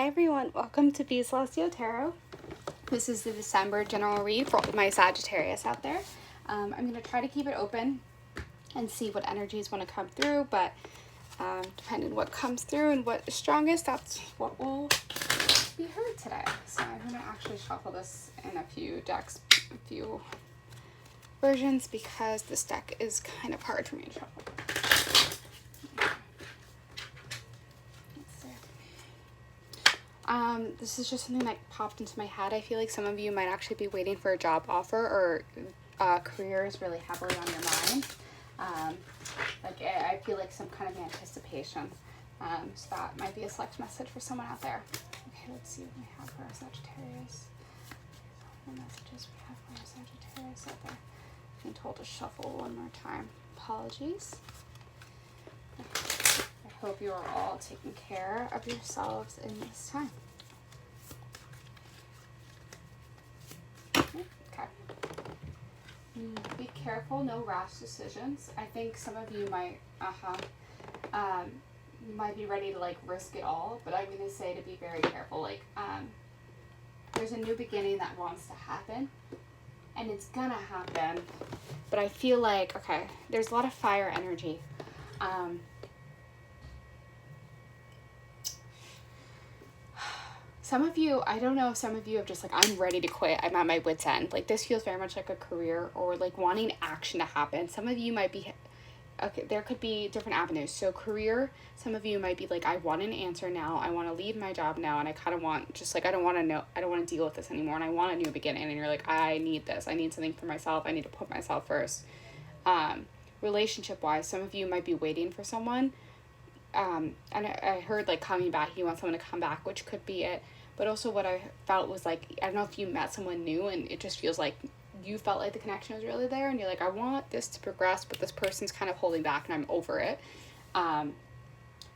Hi everyone, welcome to Be Celestial Tarot. This is the December general read for my Sagittarius out there. I'm going to try to keep it open and see what energies want to come through, but depending on what comes through and what is strongest, that's what will be heard today. So I'm going to actually shuffle this in a few decks, a few versions, because this deck is kind of hard for me to shuffle. This is just something that popped into my head. I feel like some of you might actually be waiting for a job offer, or career is really heavily on your mind. I feel like some kind of anticipation. So that might be a select message for someone out there. Okay, let's see what we have for our Sagittarius. What messages we have for our Sagittarius out there. I've been told to shuffle one more time. Apologies. I hope you are all taking care of yourselves in this time. Okay. Be careful, no rash decisions. I think some of you might, might be ready to like risk it all, but I'm gonna say to be very careful. There's a new beginning that wants to happen, and it's gonna happen. But I feel like, okay, there's a lot of fire energy. Some of you, I don't know if some of you have just like, I'm ready to quit. I'm at my wit's end. Like this feels very much like a career or like wanting action to happen. Some of you might be, okay, there could be different avenues. So career, some of you might be like, I want an answer now. I want to leave my job now. And I kind of want just like, I don't want to deal with this anymore. And I want a new beginning. And you're like, I need this. I need something for myself. I need to put myself first. Relationship wise, some of you might be waiting for someone. And I heard like coming back, you want someone to come back, which could be it. But also what I felt was like, I don't know if you met someone new and it just feels like you felt like the connection was really there and you're like, I want this to progress, but this person's kind of holding back and I'm over it. But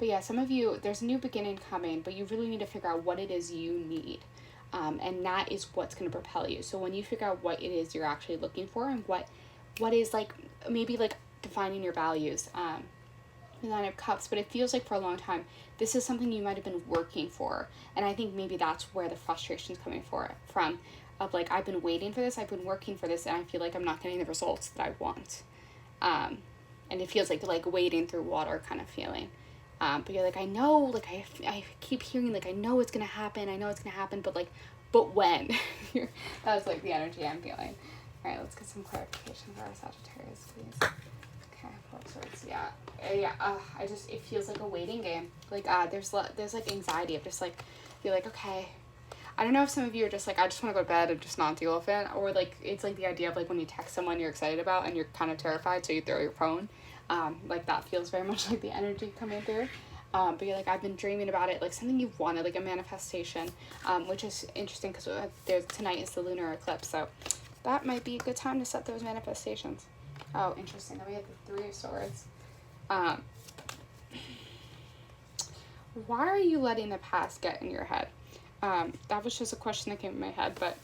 yeah, some of you, there's a new beginning coming, but you really need to figure out what it is you need. And that is what's going to propel you. So when you figure out what it is you're actually looking for and what is like, maybe like defining your values, Nine of Cups, but it feels like for a long time this is something you might have been working for, and I think maybe that's where the frustration is coming from of like, I've been waiting for this, I've been working for this, and I feel like I'm not getting the results that I want, and it feels like wading through water kind of feeling, but you're like, I know, like I keep hearing like, I know it's gonna happen, but when? That's like the energy I'm feeling. All right, let's get some clarification for our Sagittarius, please. Swords, yeah, it feels like a waiting game. Like, there's like anxiety of just like, you're like, okay, I don't know if some of you are just like, I just want to go to bed and just not deal with it, or like, it's like the idea of like when you text someone you're excited about and you're kind of terrified, so you throw your phone, like that feels very much like the energy coming through, but you're like, I've been dreaming about it, like something you've wanted, like a manifestation, which is interesting because tonight is the lunar eclipse, so that might be a good time to set those manifestations. Oh, interesting. Then we have the Three of Swords. Why are you letting the past get in your head? That was just a question that came in my head, but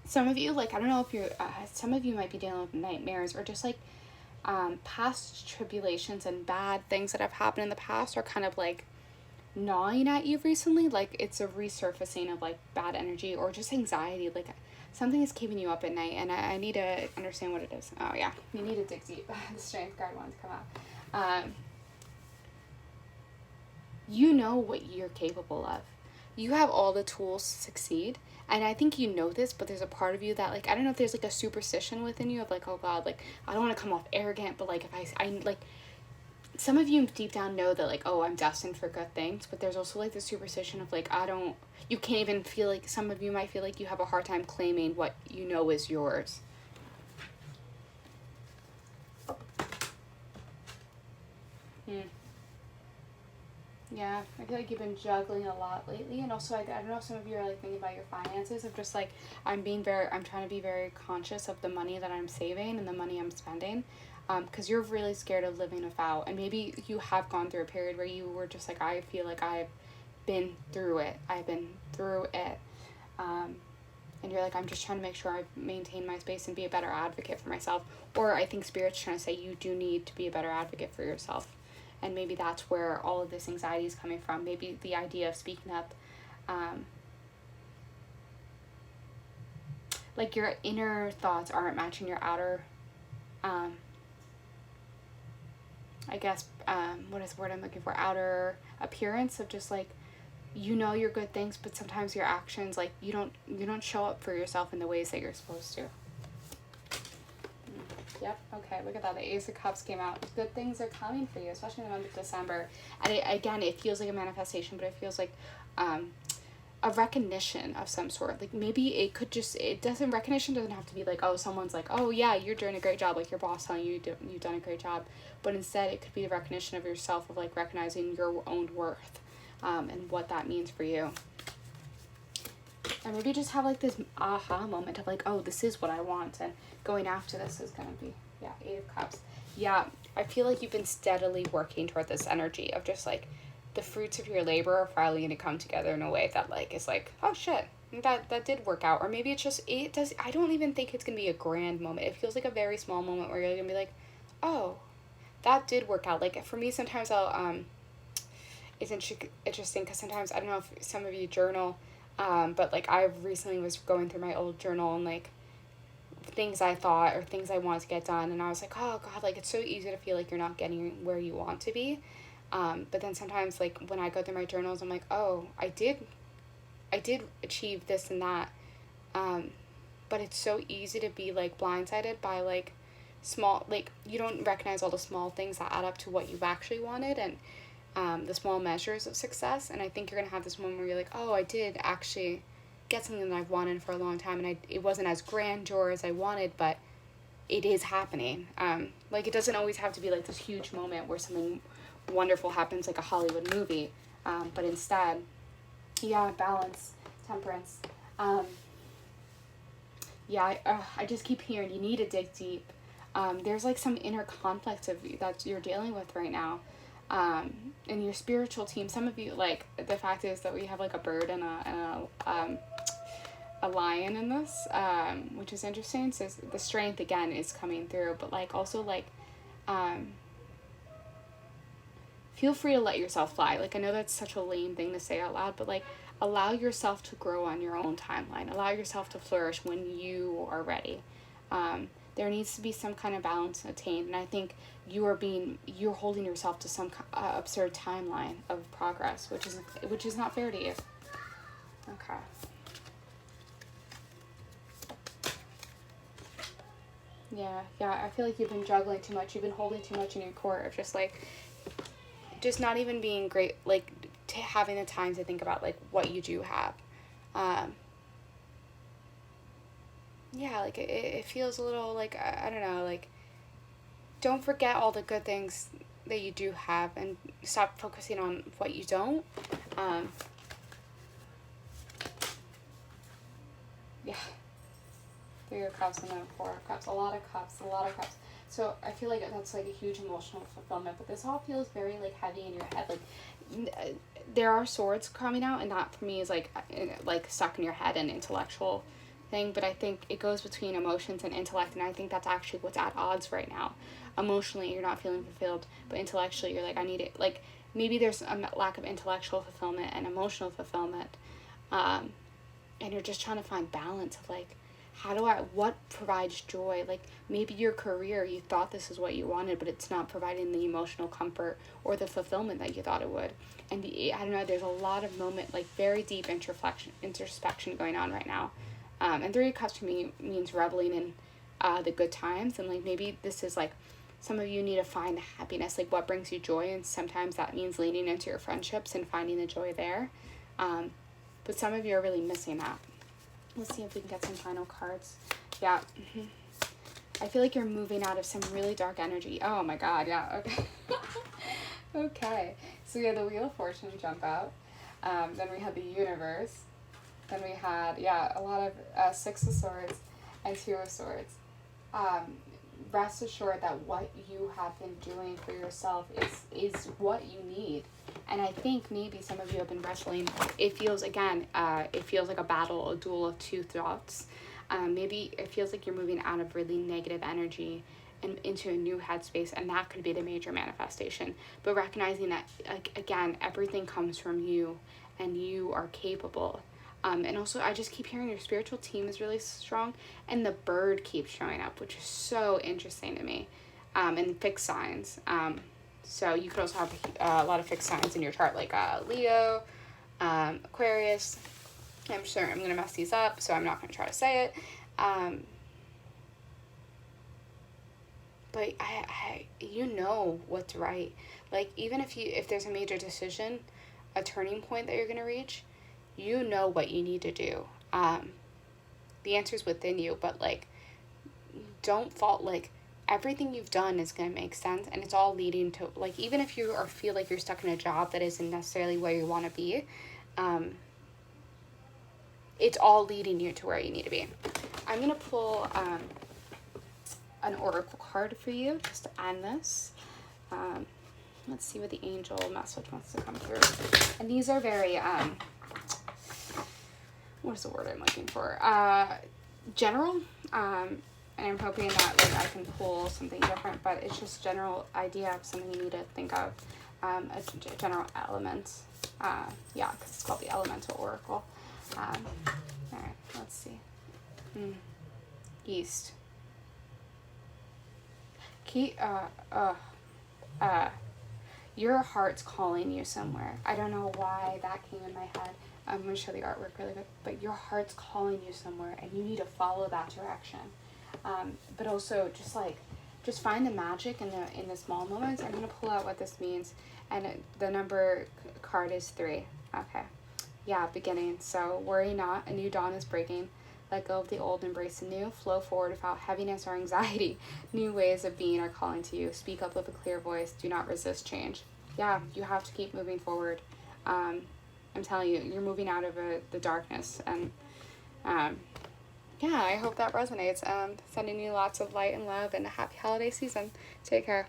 some of you, like, I don't know if you're, some of you might be dealing with nightmares or just like past tribulations and bad things that have happened in the past are kind of like gnawing at you recently. Like it's a resurfacing of like bad energy or just anxiety, like something is keeping you up at night, and I need to understand what it is. Oh yeah, you need to dig deep. The Strength card wanted to come out. You know what you're capable of. You have all the tools to succeed, and I think you know this, but there's a part of you that like, I don't know if there's like a superstition within you of like, oh God, like I don't want to come off arrogant, but like if I like, some of you deep down know that like, oh, I'm destined for good things, but there's also like the superstition of like, you can't even feel like, some of you might feel like you have a hard time claiming what you know is yours. Yeah, I feel like you've been juggling a lot lately, and also I don't know if some of you are like thinking about your finances of just like, I'm trying to be very conscious of the money that I'm saving and the money I'm spending, because you're really scared of living without, and maybe you have gone through a period where you were just like, I feel like I've been through it, and you're like, I'm just trying to make sure I maintain my space and be a better advocate for myself, or I think Spirit's trying to say you do need to be a better advocate for yourself. And maybe that's where all of this anxiety is coming from. Maybe the idea of speaking up, like your inner thoughts aren't matching your outer, I guess, what is the word I'm looking for? Outer appearance of just like, you know, your good things, but sometimes your actions, like you don't show up for yourself in the ways that you're supposed to. Yep. Okay. Look at that. The Ace of Cups came out. Good things are coming for you, especially in the month of December. And again, it feels like a manifestation, but it feels like a recognition of some sort. Like maybe recognition doesn't have to be like, oh, someone's like, oh yeah, you're doing a great job. Like your boss telling you you've done a great job. But instead it could be the recognition of yourself, of like recognizing your own worth, and what that means for you. And maybe just have like this aha moment of like, oh, this is what I want, and going after this is going to be, yeah, 8 of Cups. Yeah, I feel like you've been steadily working toward this energy of just like the fruits of your labor are finally going to come together in a way that like is like, oh shit, that did work out. Or maybe it's just, I don't even think it's going to be a grand moment. It feels like a very small moment where you're going to be like, oh, that did work out. Like for me, sometimes it's interesting because sometimes, I don't know if some of you journal, but like I recently was going through my old journal and like things I thought or things I wanted to get done, and I was like, oh god, like it's so easy to feel like you're not getting where you want to be, but then sometimes like when I go through my journals, I'm like, oh, I did achieve this and that, but it's so easy to be like blindsided by like small, like you don't recognize all the small things that add up to what you've actually wanted, and the small measures of success. And I think you're gonna have this moment where you're like, oh, I did actually get something that I've wanted for a long time, and it wasn't as grandeur as I wanted, but it is happening. Like it doesn't always have to be like this huge moment where something wonderful happens like a Hollywood movie, but instead, yeah, balance, temperance. I just keep hearing you need to dig deep. There's like some inner conflict of you that you're dealing with right now. In your spiritual team, some of you, like the fact is that we have like a bird and a lion in this, which is interesting. So the strength again is coming through, but like also like feel free to let yourself fly. Like I know that's such a lame thing to say out loud, but like allow yourself to grow on your own timeline. Allow yourself to flourish when you are ready. There needs to be some kind of balance attained, and I think you're holding yourself to some absurd timeline of progress, which is not fair to you. Okay. Yeah, I feel like you've been juggling too much. You've been holding too much in your court of just like, just not even being great, like having the time to think about like what you do have. Yeah, like it feels a little like, I don't know, like don't forget all the good things that you do have and stop focusing on what you don't. Yeah. 3 of Cups and then 4 of Cups. A lot of cups. So I feel like that's like a huge emotional fulfillment, but this all feels very like heavy in your head. Like there are swords coming out, and that for me is like stuck in your head and intellectual thing, but I think it goes between emotions and intellect, and I think that's actually what's at odds right now. Emotionally you're not feeling fulfilled, but intellectually you're like, I need it. Like maybe there's a lack of intellectual fulfillment and emotional fulfillment, and you're just trying to find balance of like, what provides joy? Like maybe your career, you thought this is what you wanted, but it's not providing the emotional comfort or the fulfillment that you thought it would. And I don't know, there's a lot of like very deep introspection going on right now. And 3 of Cups to me means reveling in the good times, and like maybe this is like some of you need to find the happiness, like what brings you joy, and sometimes that means leaning into your friendships and finding the joy there. But some of you are really missing that. Let's see if we can get some final cards. Yeah. I feel like you're moving out of some really dark energy. Oh my god, yeah, okay. Okay, so we had the Wheel of Fortune jump out. Then we had the Universe. Then we had, a lot of 6 of Swords and 2 of Swords. Rest assured that what you have been doing for yourself is what you need. And I think maybe some of you have been wrestling. It feels, again, like a battle, a duel of two thoughts. Maybe it feels like you're moving out of really negative energy and into a new headspace, and that could be the major manifestation. But recognizing that, like, again, everything comes from you, and you are capable. And also, I just keep hearing your spiritual team is really strong, and the bird keeps showing up, which is so interesting to me. And fixed signs. So you could also have a lot of fixed signs in your chart, like Leo, Aquarius. I'm sure I'm going to mess these up, so I'm not going to try to say it. But you know what's right. Like, even if there's a major decision, a turning point that you're going to reach, you know what you need to do. The answer's within you, but, like, don't fault, like, everything you've done is going to make sense, and it's all leading to, like, even if you feel like you're stuck in a job that isn't necessarily where you want to be, it's all leading you to where you need to be. I'm going to pull an oracle card for you just to end this. Let's see what the angel message wants to come through. And these are very, what's the word I'm looking for? General. And I'm hoping that, like, I can pull something different, but it's just general idea of something you need to think of, a general element. Yeah, because it's called the Elemental Oracle. All right, let's see. East. Your heart's calling you somewhere. I don't know why that came in my head. I'm going to show the artwork really quick, but your heart's calling you somewhere, and you need to follow that direction. But also just find the magic in the small moments. I'm going to pull out what this means, and the number card is 3. Okay. Yeah, beginning. So worry not, a new dawn is breaking. Let go of the old, embrace the new. Flow forward without heaviness or anxiety. New ways of being are calling to you. Speak up with a clear voice. Do not resist change. Yeah, you have to keep moving forward. I'm telling you, you're moving out of the darkness. And yeah, I hope that resonates. Sending you lots of light and love, and a happy holiday season. Take care.